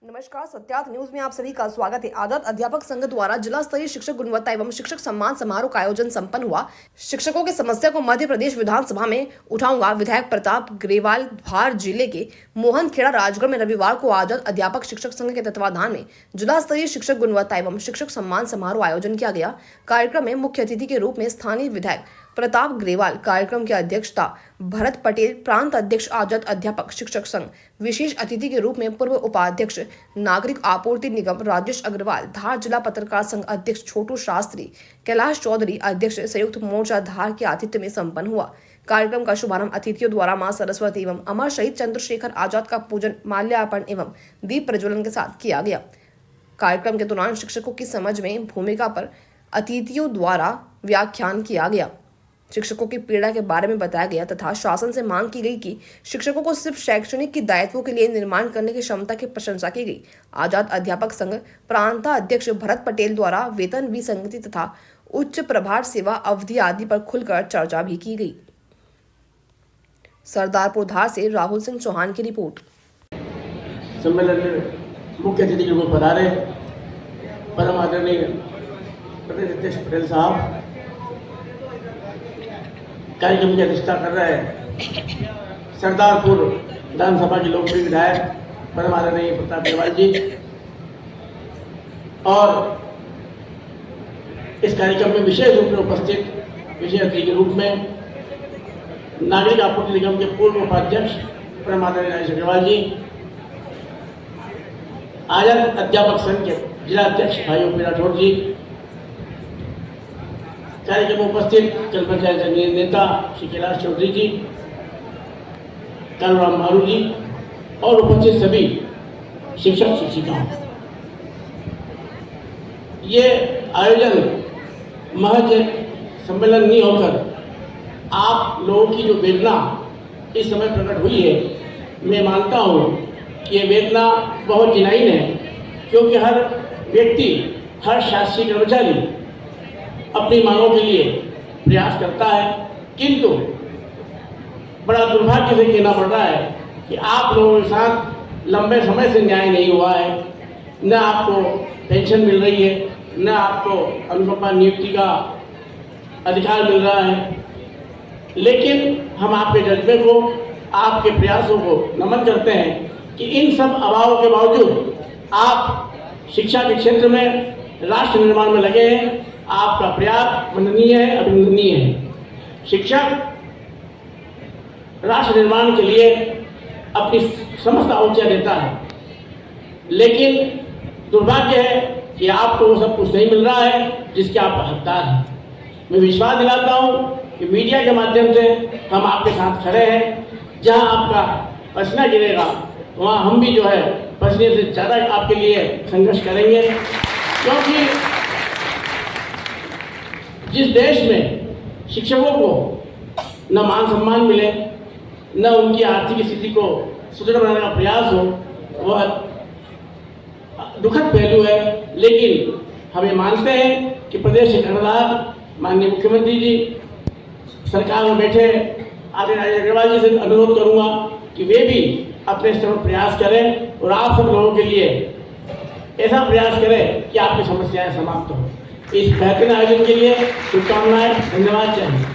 नमस्कार, सत्यार्थ न्यूज में आप सभी का स्वागत है। आजाद अध्यापक संघ द्वारा जिला स्तरीय शिक्षक गुणवत्ता एवं शिक्षक सम्मान समारोह का आयोजन संपन्न हुआ। शिक्षकों की समस्या को मध्य प्रदेश विधानसभा में उठाऊंगा। विधायक प्रताप ग्रेवाल धार जिले के मोहनखेड़ा राजगढ़ में रविवार को आजाद अध्यापक शिक्षक संघ के तत्वाधान में जिला स्तरीय शिक्षक गुणवत्ता एवं शिक्षक सम्मान समारोह आयोजन किया गया। कार्यक्रम में मुख्य अतिथि के रूप में स्थानीय विधायक प्रताप ग्रेवाल, कार्यक्रम की अध्यक्षता भरत पटेल, प्रांत अध्यक्ष आजाद अध्यापक शिक्षक संघ, विशेष अतिथि के रूप में पूर्व उपाध्यक्ष नागरिक आपूर्ति निगम राजेश अग्रवाल, धार जिला पत्रकार संघ अध्यक्ष छोटू शास्त्री, कैलाश चौधरी अध्यक्ष संयुक्त मोर्चा धार के आतिथ्य में संपन्न हुआ। कार्यक्रम का शुभारंभ अतिथियों द्वारा मां सरस्वती एवं अमर शहीद चंद्रशेखर आजाद का पूजन, माल्यार्पण एवं दीप प्रज्वलन के साथ किया गया। कार्यक्रम के दौरान शिक्षकों की समझ में भूमिका पर अतिथियों द्वारा व्याख्यान किया गया। शिक्षकों की पीड़ा के बारे में बताया गया तथा शासन से मांग की गई कि शिक्षकों को सिर्फ शैक्षणिक की दायित्वों के लिए निर्माण करने की क्षमता की प्रशंसा की गई। आजाद अध्यापक संघ प्रांत अध्यक्ष भरत पटेल द्वारा वेतन विसंगति तथा उच्च प्रभार सेवा अवधि आदि पर खुलकर चर्चा भी की गई। सरदारपुर धार से राहुल सिंह चौहान की रिपोर्ट। सम्मेलन में मुख्य अतिथि के रूप में पधारे परम आदरणीय प्रदेश अध्यक्ष पटेल साहब, कार्यक्रम की अध्यक्षता कर रहे हैं सरदारपुर विधानसभा के लोकप्रिय विधायक परम आदरणीय प्रताप ग्रेवाल जी, और इस कार्यक्रम में विशेष रूप में उपस्थित विशेष अतिथि के रूप में नागरिक आपूर्ति निगम के पूर्व उपाध्यक्ष परम आदरणीय राजेश अग्रवाल जी, आजाद अध्यापक संघ के जिला अध्यक्ष भाई ओपी राठौर जी, कार्यक्रम में उपस्थित जन पंचायत नेता श्री कैलाश चौधरी जी, कालूराम मारू जी और उपस्थित सभी शिक्षक शिक्षिकाओं। ये आयोजन महज सम्मेलन नहीं होकर आप लोगों की जो वेदना इस समय प्रकट हुई है, मैं मानता हूँ कि ये वेदना बहुत जिनाइन है, क्योंकि हर व्यक्ति, हर शासकीय कर्मचारी अपनी मांगों के लिए प्रयास करता है, किंतु बड़ा दुर्भाग्य से कहना पड़ रहा है कि आप लोगों के साथ लंबे समय से न्याय नहीं हुआ है। न आपको पेंशन मिल रही है, न आपको अनुकंपा नियुक्ति का अधिकार मिल रहा है। लेकिन हम आपके जज्बे को, आपके प्रयासों को नमन करते हैं कि इन सब अभावों के बावजूद आप शिक्षा के क्षेत्र में, राष्ट्र निर्माण में लगे हैं। आपका प्रयास वंदनीय है, अभिनंदनीय है। शिक्षक राष्ट्र निर्माण के लिए अपनी समस्त आहुतियां देता है, लेकिन दुर्भाग्य है कि आपको वो सब कुछ नहीं मिल रहा है जिसके आप हकदार हैं। मैं विश्वास दिलाता हूँ कि मीडिया के माध्यम से हम आपके साथ खड़े हैं। जहाँ आपका पसीना गिरेगा वहाँ हम भी जो है पसीने से ज़्यादा आपके लिए संघर्ष करेंगे, क्योंकि जिस देश में शिक्षकों को न मान सम्मान मिले, न उनकी आर्थिक स्थिति को सुदृढ़ बनाने का प्रयास हो, वह दुखद पहलू है। लेकिन हम ये मानते हैं कि प्रदेश के कर्णधार माननीय मुख्यमंत्री जी, सरकार में बैठे आदरणीय राजेश अग्रवाल जी से अनुरोध करूंगा कि वे भी अपने स्तर पर प्रयास करें और आप सब लोगों के लिए ऐसा प्रयास करें कि आपकी समस्याएं समाप्त हो। इस बेहतरीन आयोजन के लिए शुभकामनाएं। धन्यवाद। जय हिंद।